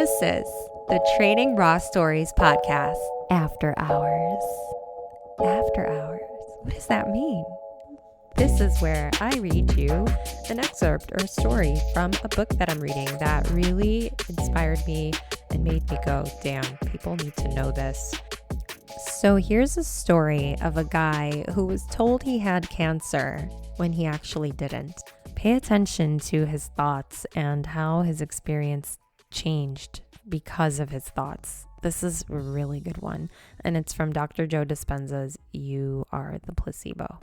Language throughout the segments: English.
This is the Trading Raw Stories podcast. After Hours. After Hours. What does that mean? This is where I read you an excerpt or a story from a book that I'm reading that really inspired me and made me go, damn, people need to know this. So here's a story of a guy who was told he had cancer when he actually didn't. Pay attention to his thoughts and how his experience changed because of his thoughts. This is a really good one, and it's from Dr. Joe Dispenza's You Are the Placebo.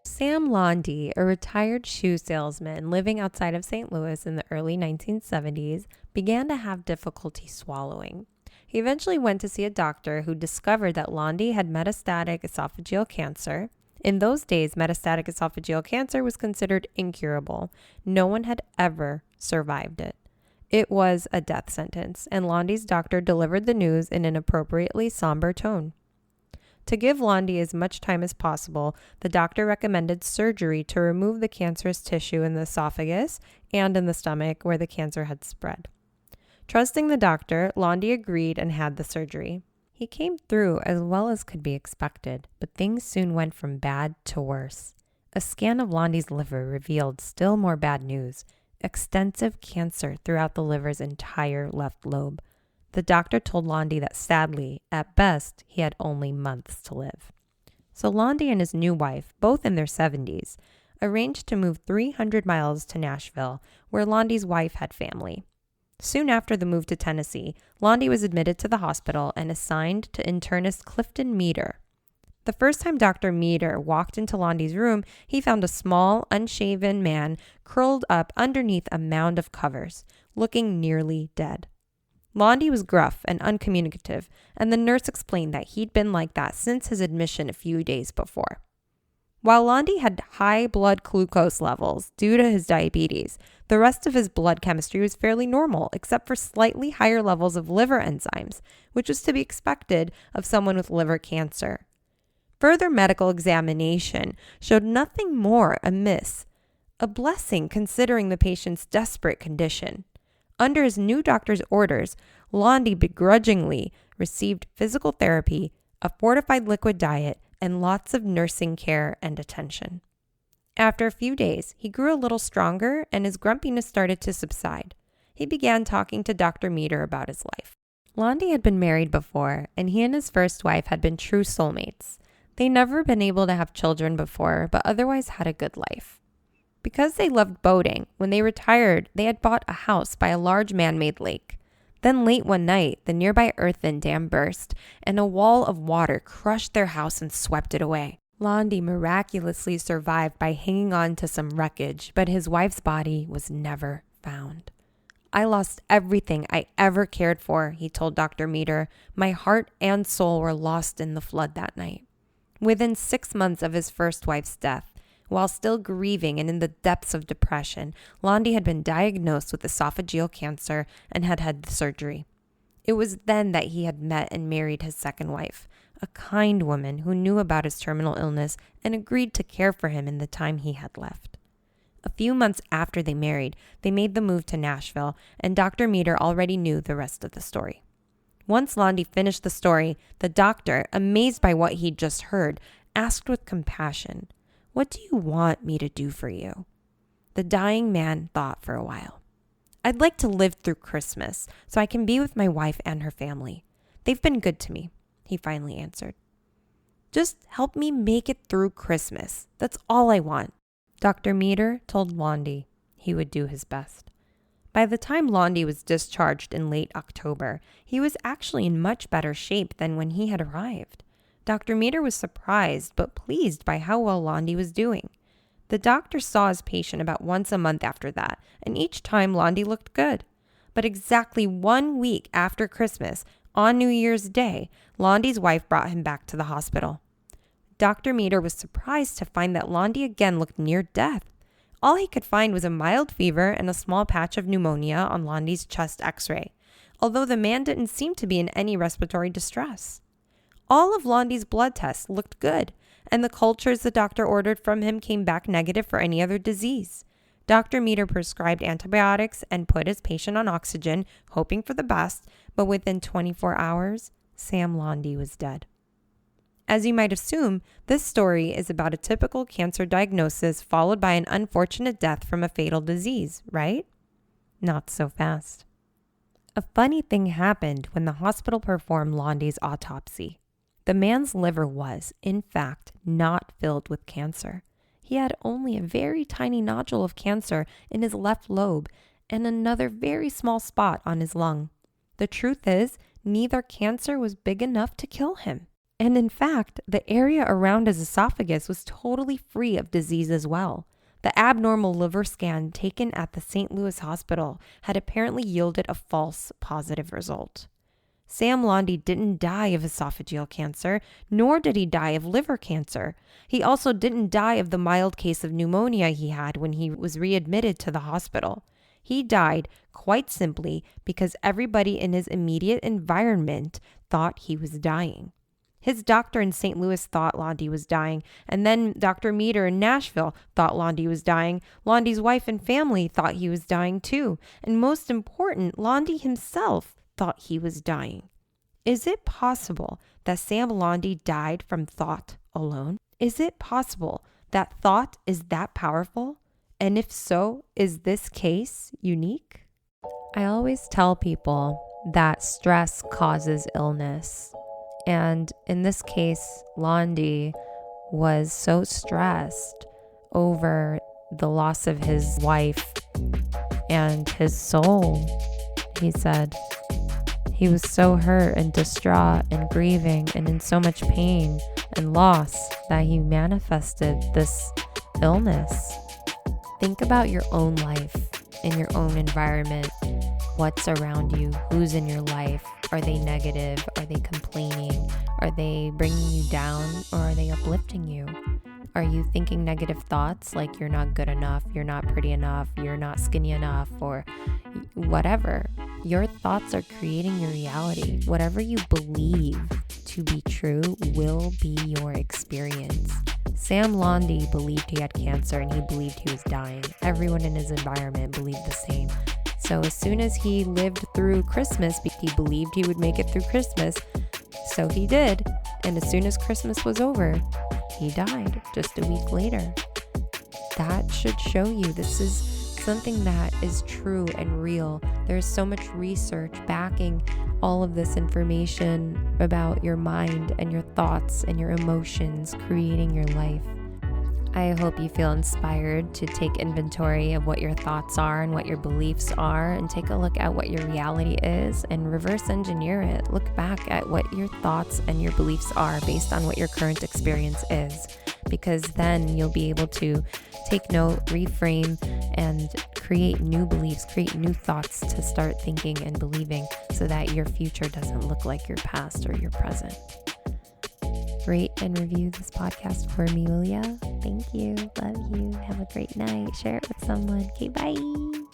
Sam Laundy, a retired shoe salesman living outside of St. Louis in the early 1970s, began to have difficulty swallowing. He eventually went to see a doctor who discovered that Laundy had metastatic esophageal cancer. In those days, metastatic esophageal cancer was considered incurable. No one had ever survived it. It was a death sentence, and Laundy's doctor delivered the news in an appropriately somber tone. To give Laundy as much time as possible, the doctor recommended surgery to remove the cancerous tissue in the esophagus and in the stomach where the cancer had spread. Trusting the doctor, Laundy agreed and had the surgery. He came through as well as could be expected, but things soon went from bad to worse. A scan of Laundy's liver revealed still more bad news: extensive cancer throughout the liver's entire left lobe. The doctor told Laundy that sadly, at best, he had only months to live. So Laundy and his new wife, both in their 70s, arranged to move 300 miles to Nashville, where Laundy's wife had family. Soon after the move to Tennessee, Laundy was admitted to the hospital and assigned to internist Clifton Meter. The first time Dr. Meter walked into Laundy's room, he found a small, unshaven man curled up underneath a mound of covers, looking nearly dead. Laundy was gruff and uncommunicative, and the nurse explained that he'd been like that since his admission a few days before. While Laundy had high blood glucose levels due to his diabetes, the rest of his blood chemistry was fairly normal, except for slightly higher levels of liver enzymes, which was to be expected of someone with liver cancer. Further medical examination showed nothing more amiss, a blessing considering the patient's desperate condition. Under his new doctor's orders, Laundy begrudgingly received physical therapy, a fortified liquid diet, and lots of nursing care and attention. After a few days, he grew a little stronger and his grumpiness started to subside. He began talking to Dr. Meter about his life. Laundy had been married before, and he and his first wife had been true soulmates. They'd never been able to have children before, but otherwise had a good life. Because they loved boating, when they retired, they had bought a house by a large man-made lake. Then late one night, the nearby earthen dam burst, and a wall of water crushed their house and swept it away. Laundy miraculously survived by hanging on to some wreckage, but his wife's body was never found. "I lost everything I ever cared for," he told Dr. Meter. "My heart and soul were lost in the flood that night." Within 6 months of his first wife's death, while still grieving and in the depths of depression, Laundy had been diagnosed with esophageal cancer and had had the surgery. It was then that he had met and married his second wife, a kind woman who knew about his terminal illness and agreed to care for him in the time he had left. A few months after they married, they made the move to Nashville, and Dr. Meter already knew the rest of the story. Once Laundy finished the story, the doctor, amazed by what he'd just heard, asked with compassion, "What do you want me to do for you?" The dying man thought for a while. "I'd like to live through Christmas so I can be with my wife and her family. They've been good to me," he finally answered. "Just help me make it through Christmas. That's all I want." Dr. Meter told Laundy he would do his best. By the time Laundy was discharged in late October, he was actually in much better shape than when he had arrived. Dr. Meter was surprised but pleased by how well Laundy was doing. The doctor saw his patient about once a month after that, and each time Laundy looked good. But exactly 1 week after Christmas, on New Year's Day, Laundy's wife brought him back to the hospital. Dr. Meter was surprised to find that Laundy again looked near death. All he could find was a mild fever and a small patch of pneumonia on Laundy's chest x-ray, although the man didn't seem to be in any respiratory distress. All of Laundy's blood tests looked good, and the cultures the doctor ordered from him came back negative for any other disease. Dr. Meter prescribed antibiotics and put his patient on oxygen, hoping for the best, but within 24 hours, Sam Lundy was dead. As you might assume, this story is about a typical cancer diagnosis followed by an unfortunate death from a fatal disease, right? Not so fast. A funny thing happened when the hospital performed Lundy's autopsy. The man's liver was, in fact, not filled with cancer. He had only a very tiny nodule of cancer in his left lobe and another very small spot on his lung. The truth is, neither cancer was big enough to kill him. And in fact, the area around his esophagus was totally free of disease as well. The abnormal liver scan taken at the St. Louis hospital had apparently yielded a false positive result. Sam Lundy didn't die of esophageal cancer, nor did he die of liver cancer. He also didn't die of the mild case of pneumonia he had when he was readmitted to the hospital. He died quite simply because everybody in his immediate environment thought he was dying. His doctor in St. Louis thought Lundy was dying, and then Dr. Meter in Nashville thought Lundy was dying. Lundy's wife and family thought he was dying too, and most important, Lundy himself thought he was dying. Is it possible that Sam Lundy died from thought alone? Is it possible that thought is that powerful? And if so, is this case unique? I always tell people that stress causes illness. And in this case, Lundy was so stressed over the loss of his wife and his soul, he said. He was so hurt and distraught and grieving and in so much pain and loss that he manifested this illness. Think about your own life, in your own environment. What's around you? Who's in your life? Are they negative? Are they complaining? Are they bringing you down, or are they uplifting you? Are you thinking negative thoughts like you're not good enough, you're not pretty enough, you're not skinny enough, or whatever? Your thoughts are creating your reality. Whatever you believe to be true will be your experience. Sam Lundy believed he had cancer and he believed he was dying. Everyone in his environment believed the same. So as soon as he lived through Christmas, he believed he would make it through Christmas. So he did. And as soon as Christmas was over, he died just a week later. That should show you this is something that is true and real. There's so much research backing all of this information about your mind and your thoughts and your emotions creating your life. I hope you feel inspired to take inventory of what your thoughts are and what your beliefs are, and take a look at what your reality is and reverse engineer it. Look back at what your thoughts and your beliefs are based on what your current experience is, because then you'll be able to take note, reframe, and create new beliefs, create new thoughts to start thinking and believing so that your future doesn't look like your past or your present. Rate and review this podcast for me, will ya? Thank you. Love you. Have a great night. Share it with someone. Okay, bye.